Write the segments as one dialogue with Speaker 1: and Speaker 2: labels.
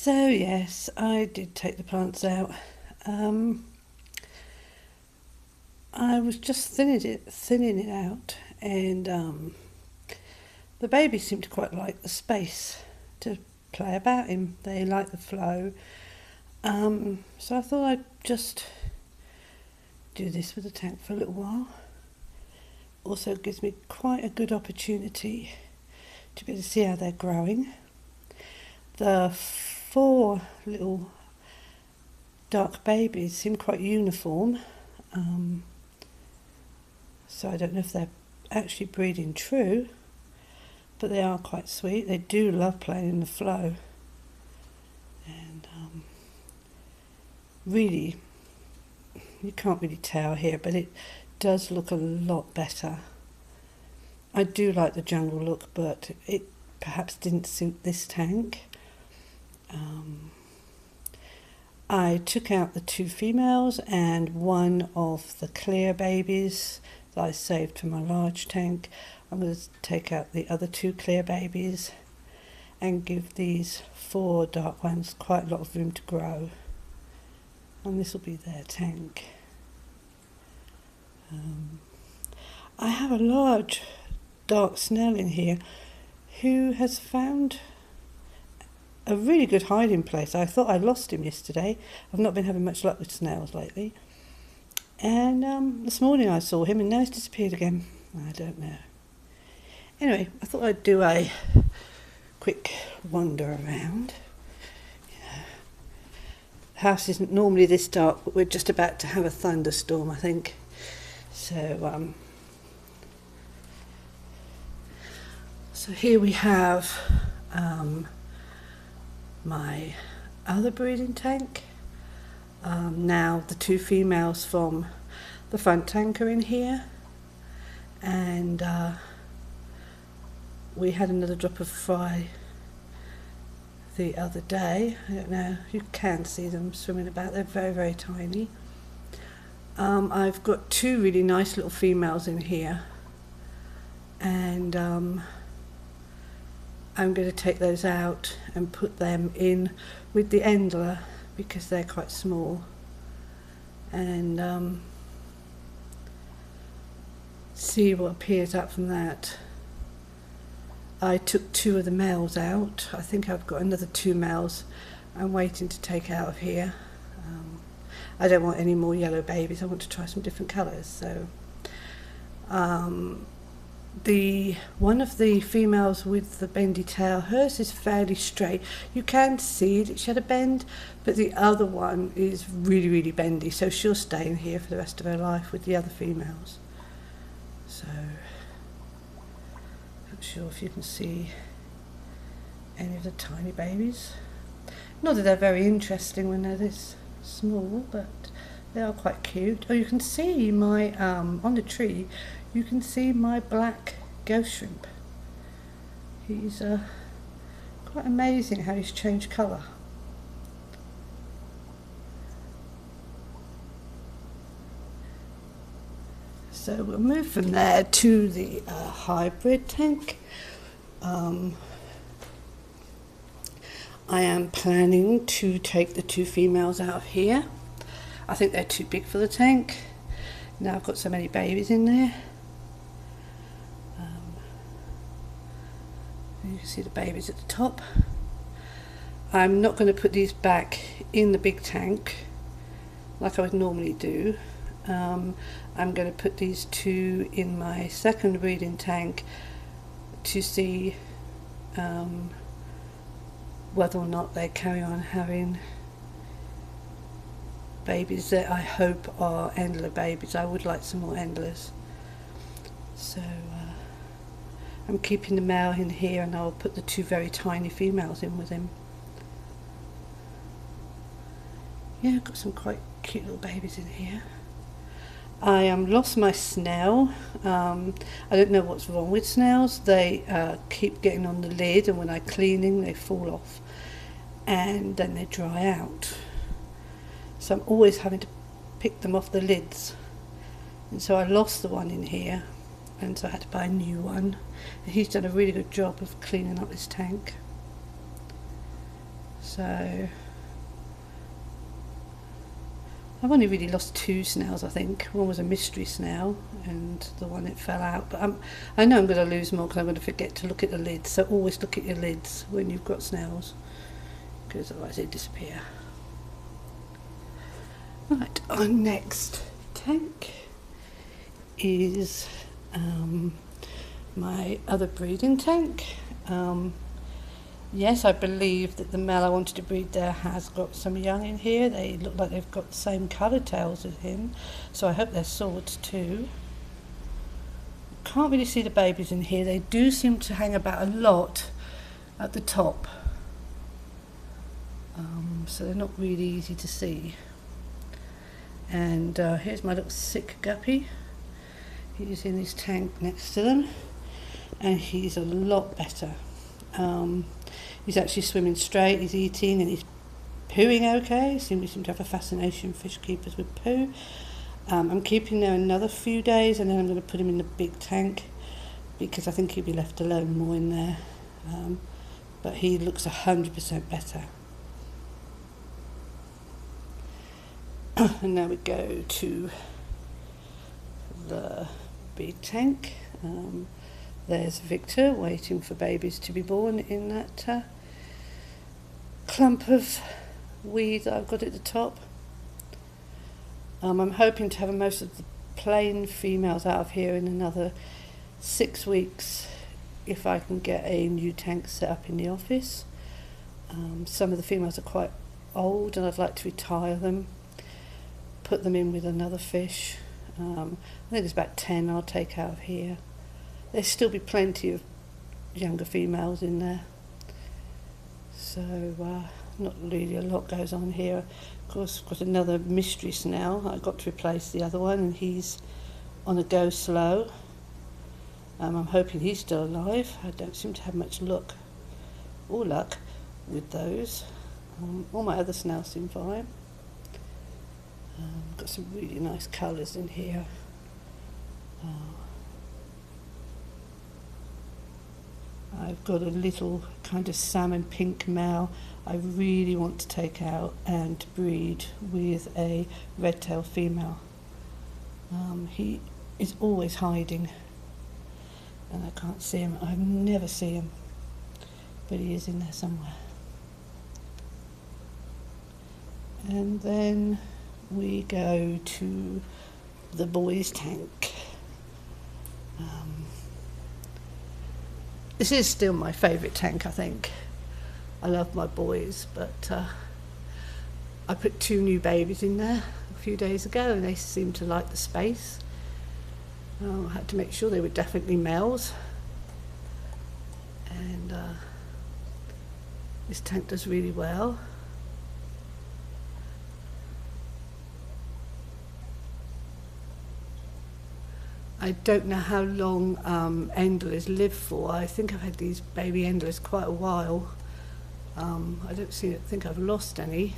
Speaker 1: So yes, I did take the plants out. Um, I was just thinning it out, and the babies seemed to quite like the space to play about in. They like the flow. So I thought I'd just do this with the tank for a little while. Also gives me quite a good opportunity to be able to see how they're growing. The 4 little dark babies seem quite uniform. So I don't know if they're actually breeding true, but they are quite sweet. They do love playing in the flow. And really, you can't really tell here, but it does look a lot better. I do like the jungle look, but it perhaps didn't suit this tank. I took out the 2 females and one of the clear babies that I saved for my large tank. I'm going to take out the other 2 clear babies and give these 4 dark ones quite a lot of room to grow. And this will be their tank. I have a large dark snail in here who has found a really good hiding place. I thought I lost him yesterday. I've not been having much luck with snails lately. And this morning I saw him and now he's disappeared again. I don't know. Anyway, I thought I'd do a quick wander around. The house isn't normally this dark, but we're just about to have a thunderstorm, I think. So here we have my other breeding tank. Now the 2 females from the front tank are in here, and we had another drop of fry the other day. I don't know, you can see them swimming about. They're very, very tiny. I've got 2 really nice little females in here, and I'm going to take those out and put them in with the Endler because they're quite small, and see what appears out from that. I took 2 of the males out. I think I've got another 2 males I'm waiting to take out of here. I don't want any more yellow babies. I want to try some different colours. So one of the females with the bendy tail, hers is fairly straight. You can see that she had a bend, but the other one is really, really bendy, so she'll stay in here for the rest of her life with the other females. So not sure if you can see any of the tiny babies. Not that they're very interesting when they're this small, but they are quite cute. Oh, you can see my on the tree you can see my black ghost shrimp. He's quite amazing how he's changed colour. So we'll move from there to the hybrid tank. I am planning to take the 2 females out of here. I think they're too big for the tank. Now I've got so many babies in there. You can see the babies at the top. I'm not going to put these back in the big tank like I would normally do. I'm going to put these 2 in my second breeding tank to see whether or not they carry on having babies that I hope are Endler babies. I would like some more Endlers. So I'm keeping the male in here, and I'll put the 2 very tiny females in with him. Yeah, I've got some quite cute little babies in here. I lost my snail. I don't know what's wrong with snails. They keep getting on the lid, and when I clean them they fall off and then they dry out. So I'm always having to pick them off the lids, and so I lost the one in here, and so I had to buy a new one. And he's done a really good job of cleaning up this tank. So I've only really lost 2 snails, I think. One was a mystery snail and the one that fell out. But I know I'm going to lose more because I'm going to forget to look at the lids. So always look at your lids when you've got snails, because otherwise they disappear. Right, our next tank is my other breeding tank. Yes, I believe that the male I wanted to breed there has got some young in here. They look like they've got the same coloured tails as him, so I hope they're swords too. Can't really see the babies in here. They do seem to hang about a lot at the top, so they're not really easy to see. And here's my little sick guppy. He's in his tank next to them, and he's a lot better. He's actually swimming straight, he's eating, and he's pooing okay. We seem to have a fascination, fish keepers, with poo. I'm keeping there another few days, and then I'm going to put him in the big tank because I think he'll be left alone more in there. But he looks 100% better. And now we go to the big tank. There's Victor waiting for babies to be born in that clump of weed that I've got at the top. I'm hoping to have most of the plain females out of here in another 6 weeks if I can get a new tank set up in the office. Some of the females are quite old and I'd like to retire them, put them in with another fish. I think there's about 10 I'll take out of here. There'll still be plenty of younger females in there. So not really a lot goes on here. Of course, I've got another mystery snail. I got to replace the other one, and he's on a go slow. I'm hoping he's still alive. I don't seem to have much luck with those. All my other snails seem fine. Got some really nice colours in here. I've got a little kind of salmon pink male I really want to take out and breed with a red-tailed female. He is always hiding and I can't see him. I never see him, but he is in there somewhere. And then we go to the boys' tank. This is still my favourite tank, I think. I love my boys, but I put 2 new babies in there a few days ago and they seemed to like the space. I had to make sure they were definitely males. And this tank does really well. I don't know how long endlers live for. I think I've had these baby endlers quite a while. I don't think I've lost any,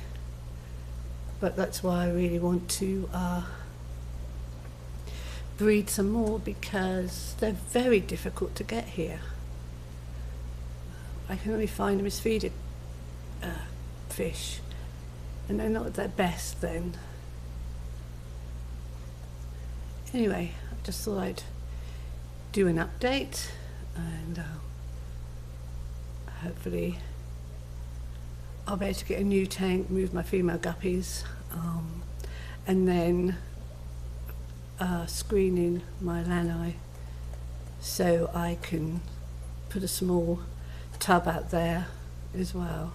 Speaker 1: but that's why I really want to breed some more, because they're very difficult to get here. I can only find them as feeder fish, and they're not at their best then. Anyway, I just thought I'd do an update, and hopefully I'll be able to get a new tank, move my female guppies, and then screen in my lanai so I can put a small tub out there as well.